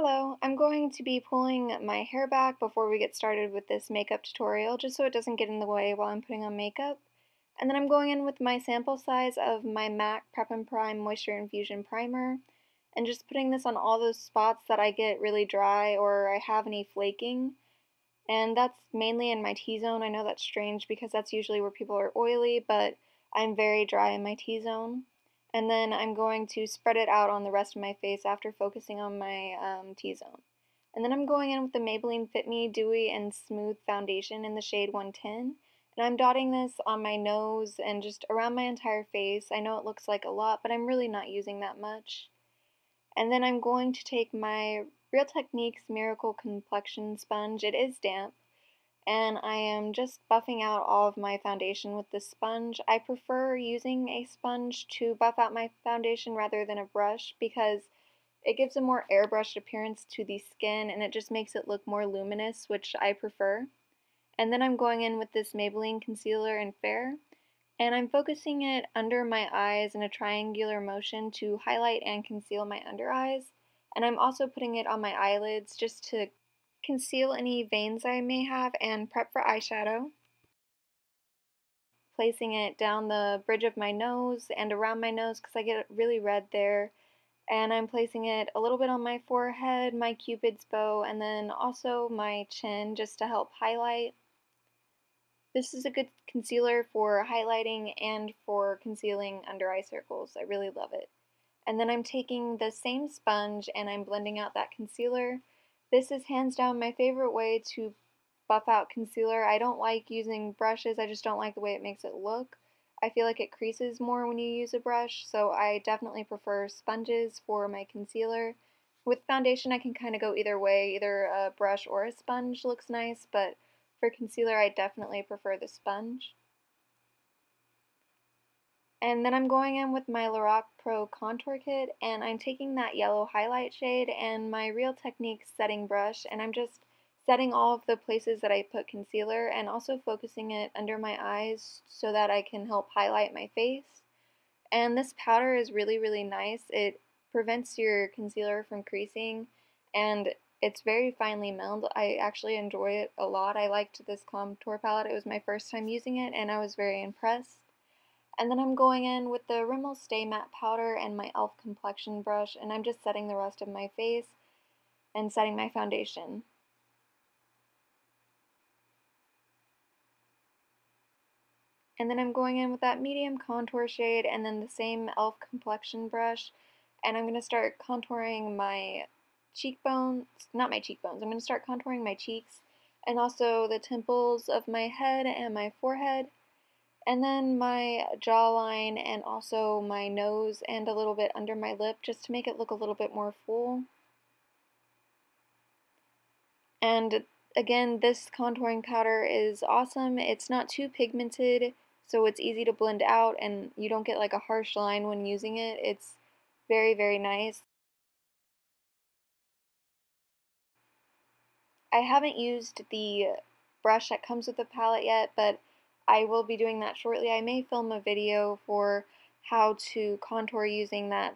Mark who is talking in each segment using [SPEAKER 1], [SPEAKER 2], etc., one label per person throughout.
[SPEAKER 1] Hello, I'm going to be pulling my hair back before we get started with this makeup tutorial, just so it doesn't get in the way while I'm putting on makeup. And then I'm going in with my sample size of my MAC Prep+Prime Moisture Infusion Primer, and just putting this on all those spots that I get really dry or I have any flaking. And that's mainly in my T-zone. I know that's strange because that's usually where people are oily, but I'm very dry in my T-zone. And then I'm going to spread it out on the rest of my face after focusing on my T-zone. And then I'm going in with the Maybelline Fit Me Dewy and Smooth Foundation in the shade 110. And I'm dotting this on my nose and just around my entire face. I know it looks like a lot, but I'm really not using that much. And then I'm going to take my Real Techniques Miracle Complexion Sponge. It is damp, and I am just buffing out all of my foundation with this sponge. I prefer using a sponge to buff out my foundation rather than a brush because it gives a more airbrushed appearance to the skin and it just makes it look more luminous, which I prefer. And then I'm going in with this Maybelline Concealer in Fair, and I'm focusing it under my eyes in a triangular motion to highlight and conceal my under eyes. And I'm also putting it on my eyelids just to conceal any veins I may have and prep for eyeshadow. Placing it down the bridge of my nose and around my nose because I get really red there. And I'm placing it a little bit on my forehead, my cupid's bow, and then also my chin just to help highlight. This is a good concealer for highlighting and for concealing under eye circles. I really love it. And then I'm taking the same sponge and I'm blending out that concealer. This is hands down my favorite way to buff out concealer. I don't like using brushes, I just don't like the way it makes it look. I feel like it creases more when you use a brush, so I definitely prefer sponges for my concealer. With foundation I can kind of go either way, either a brush or a sponge looks nice, but for concealer I definitely prefer the sponge. And then I'm going in with my Lorac Pro Contour Kit, and I'm taking that yellow highlight shade and my Real Techniques setting brush, and I'm just setting all of the places that I put concealer and also focusing it under my eyes so that I can help highlight my face. And this powder is really, really nice. It prevents your concealer from creasing, and it's very finely milled. I actually enjoy it a lot. I liked this contour palette. It was my first time using it, and I was very impressed. And then I'm going in with the Rimmel Stay Matte Powder and my e.l.f. complexion brush, and I'm just setting the rest of my face and setting my foundation. And then I'm going in with that medium contour shade and then the same e.l.f. complexion brush, and I'm going to start contouring my cheekbones, not my cheekbones, I'm going to start contouring my cheeks and also the temples of my head and my forehead, and then my jawline and also my nose and a little bit under my lip just to make it look a little bit more full. And again, this contouring powder is awesome. It's not too pigmented, so it's easy to blend out and you don't get like a harsh line when using it. It's very, very nice. I haven't used the brush that comes with the palette yet, but I will be doing that shortly. I may film a video for how to contour using that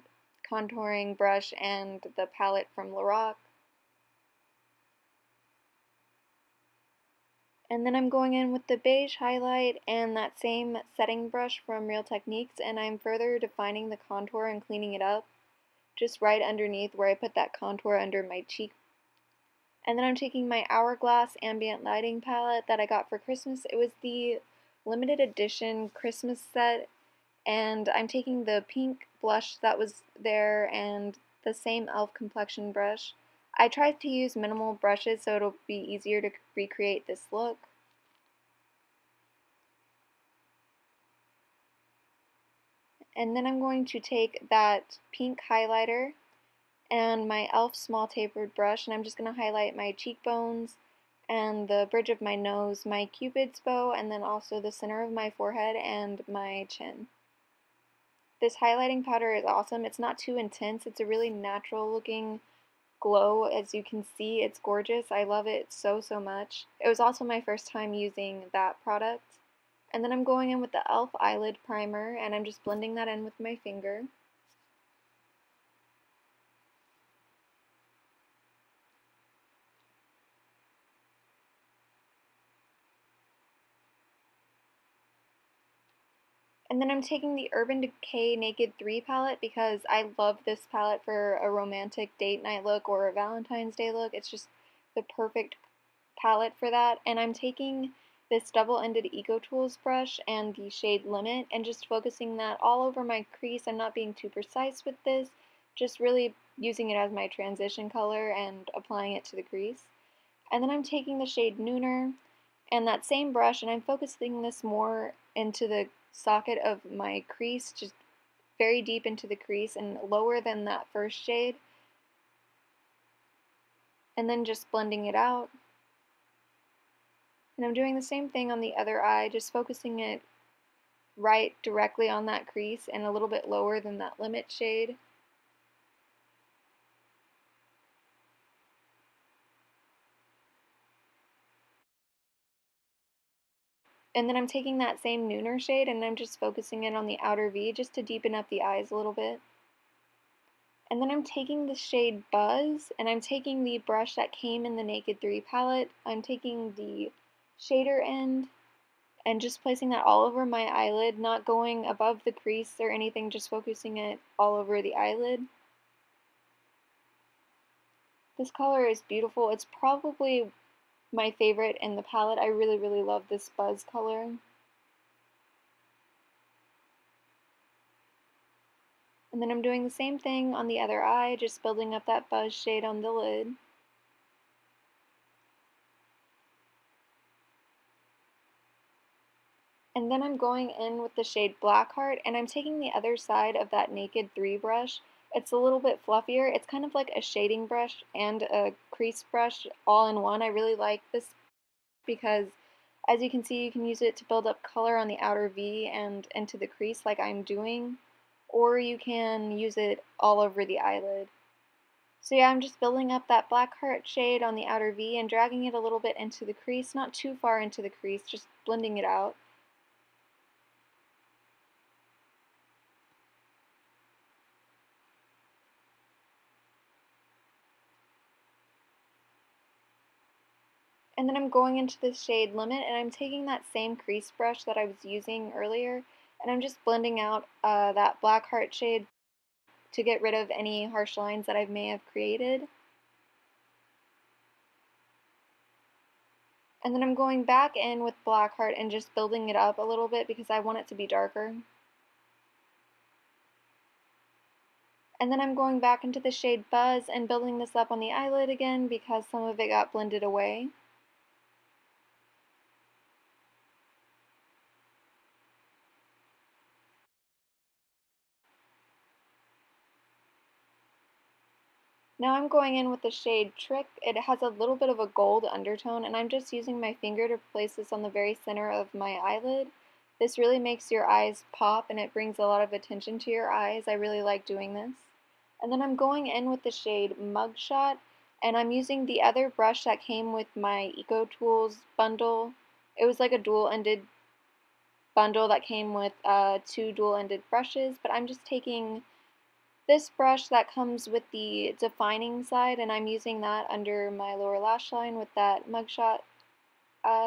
[SPEAKER 1] contouring brush and the palette from Lorac. And then I'm going in with the beige highlight and that same setting brush from Real Techniques, and I'm further defining the contour and cleaning it up just right underneath where I put that contour under my cheek. And then I'm taking my Hourglass Ambient Lighting palette that I got for Christmas. It was the limited edition Christmas set, and I'm taking the pink blush that was there and the same e.l.f. complexion brush. I tried to use minimal brushes so it'll be easier to recreate this look. And then I'm going to take that pink highlighter and my e.l.f. small tapered brush, and I'm just going to highlight my cheekbones and the bridge of my nose, my cupid's bow, and then also the center of my forehead and my chin. This highlighting powder is awesome. It's not too intense. It's a really natural looking glow. As you can see, it's gorgeous. I love it so, so much. It was also my first time using that product. And then I'm going in with the e.l.f. Eyelid Primer, and I'm just blending that in with my finger. And then I'm taking the Urban Decay Naked 3 palette because I love this palette for a romantic date night look or a Valentine's Day look. It's just the perfect palette for that. And I'm taking this double-ended Eco Tools brush and the shade Limit and just focusing that all over my crease. I'm not being too precise with this, just really using it as my transition color and applying it to the crease. And then I'm taking the shade Nooner and that same brush, and I'm focusing this more into the socket of my crease, just very deep into the crease and lower than that first shade, and then just blending it out. And I'm doing the same thing on the other eye, just focusing it right directly on that crease and a little bit lower than that Limit shade. And then I'm taking that same Nooner shade and I'm just focusing it on the outer V just to deepen up the eyes a little bit. And then I'm taking the shade Buzz, and I'm taking the brush that came in the Naked 3 palette. I'm taking the shader end and just placing that all over my eyelid, not going above the crease or anything, just focusing it all over the eyelid. This color is beautiful. It's probably my favorite in the palette. I really, really love this Buzz color. And then I'm doing the same thing on the other eye, just building up that Buzz shade on the lid. And then I'm going in with the shade Blackheart, and I'm taking the other side of that Naked 3 brush. It's a little bit fluffier. It's kind of like a shading brush and a crease brush all in one. I really like this because, as you can see, you can use it to build up color on the outer V and into the crease like I'm doing, or you can use it all over the eyelid. So yeah, I'm just building up that Blackheart shade on the outer V and dragging it a little bit into the crease, not too far into the crease, just blending it out. And then I'm going into the shade Limit, and I'm taking that same crease brush that I was using earlier, and I'm just blending out that Blackheart shade to get rid of any harsh lines that I may have created. And then I'm going back in with Blackheart and just building it up a little bit because I want it to be darker. And then I'm going back into the shade Buzz and building this up on the eyelid again because some of it got blended away. Now I'm going in with the shade Trick. It has a little bit of a gold undertone, and I'm just using my finger to place this on the very center of my eyelid. This really makes your eyes pop, and it brings a lot of attention to your eyes. I really like doing this. And then I'm going in with the shade Mugshot, and I'm using the other brush that came with my Eco Tools bundle. It was like a dual-ended bundle that came with two dual-ended brushes, but I'm just taking this brush that comes with the defining side, and I'm using that under my lower lash line with that Mugshot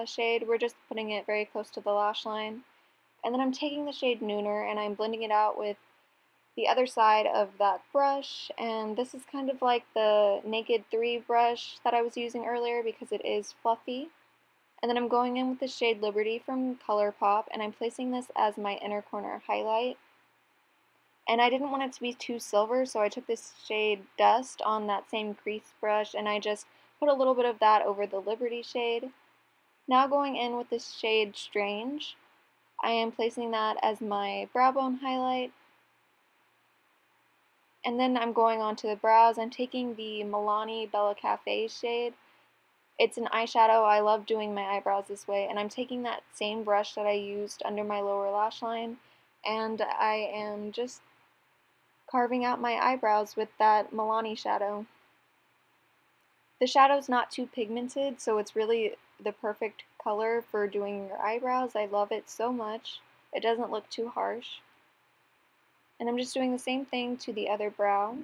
[SPEAKER 1] shade. We're just putting it very close to the lash line. And then I'm taking the shade Nooner and I'm blending it out with the other side of that brush, and this is kind of like the Naked 3 brush that I was using earlier because it is fluffy. And then I'm going in with the shade Liberty from ColourPop, and I'm placing this as my inner corner highlight. And I didn't want it to be too silver, so I took this shade Dust on that same crease brush, and I just put a little bit of that over the Liberty shade. Now going in with this shade Strange, I am placing that as my brow bone highlight. And then I'm going on to the brows. I'm taking the Milani Bella Caffe shade. It's an eyeshadow. I love doing my eyebrows this way, and I'm taking that same brush that I used under my lower lash line, and I am just carving out my eyebrows with that Milani shadow. The shadow's not too pigmented, so it's really the perfect color for doing your eyebrows. I love it so much. It doesn't look too harsh. And I'm just doing the same thing to the other brow.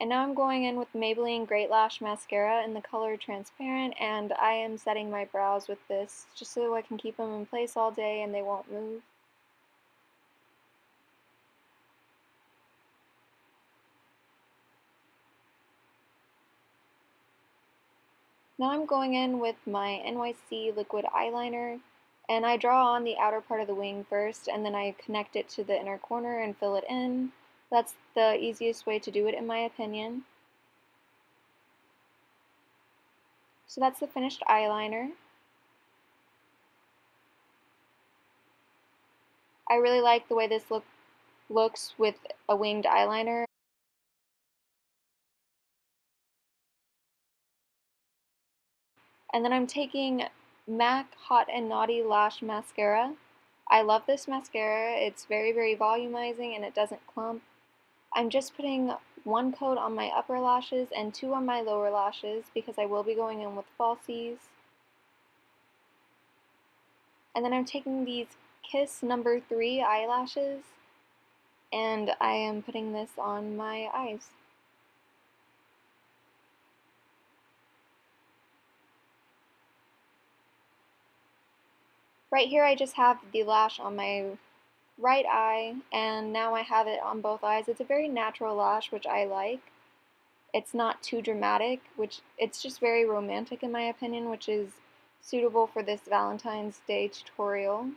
[SPEAKER 1] And now I'm going in with Maybelline Great Lash Mascara in the color Transparent, and I am setting my brows with this just so I can keep them in place all day and they won't move. Now I'm going in with my NYC liquid eyeliner, and I draw on the outer part of the wing first, and then I connect it to the inner corner and fill it in. That's the easiest way to do it in my opinion. So that's the finished eyeliner. I really like the way this looks with a winged eyeliner. And then I'm taking MAC Hot and Naughty Lash Mascara. I love this mascara. It's very, very volumizing and it doesn't clump. I'm just putting one coat on my upper lashes and two on my lower lashes because I will be going in with falsies. And then I'm taking these Kiss number 3 eyelashes and I am putting this on my eyes. Right here I just have the lash on my right eye, and now I have it on both eyes. It's a very natural lash, which I like. It's not too dramatic, which it's just very romantic in my opinion, which is suitable for this Valentine's Day tutorial.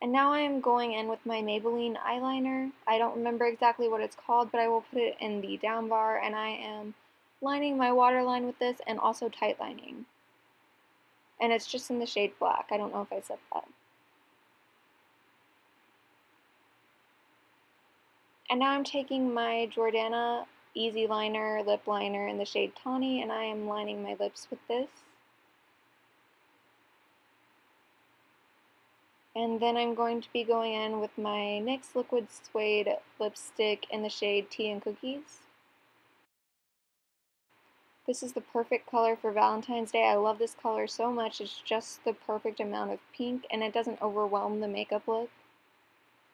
[SPEAKER 1] And now I am going in with my Maybelline eyeliner. I don't remember exactly what it's called, but I will put it in the down bar, and I am lining my waterline with this and also tightlining. And it's just in the shade black. I don't know if I said that. And now I'm taking my Jordana Easy Liner lip liner in the shade Tawny, and I am lining my lips with this. And then I'm going to be going in with my NYX Liquid Suede lipstick in the shade Tea and Cookies. This is the perfect color for Valentine's Day. I love this color so much. It's just the perfect amount of pink, and it doesn't overwhelm the makeup look.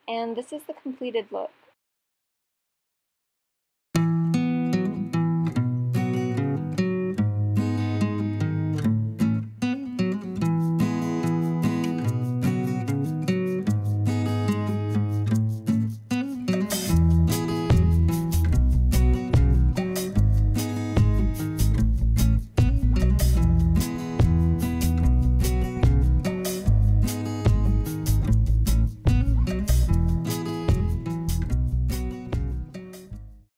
[SPEAKER 1] And this is the completed look.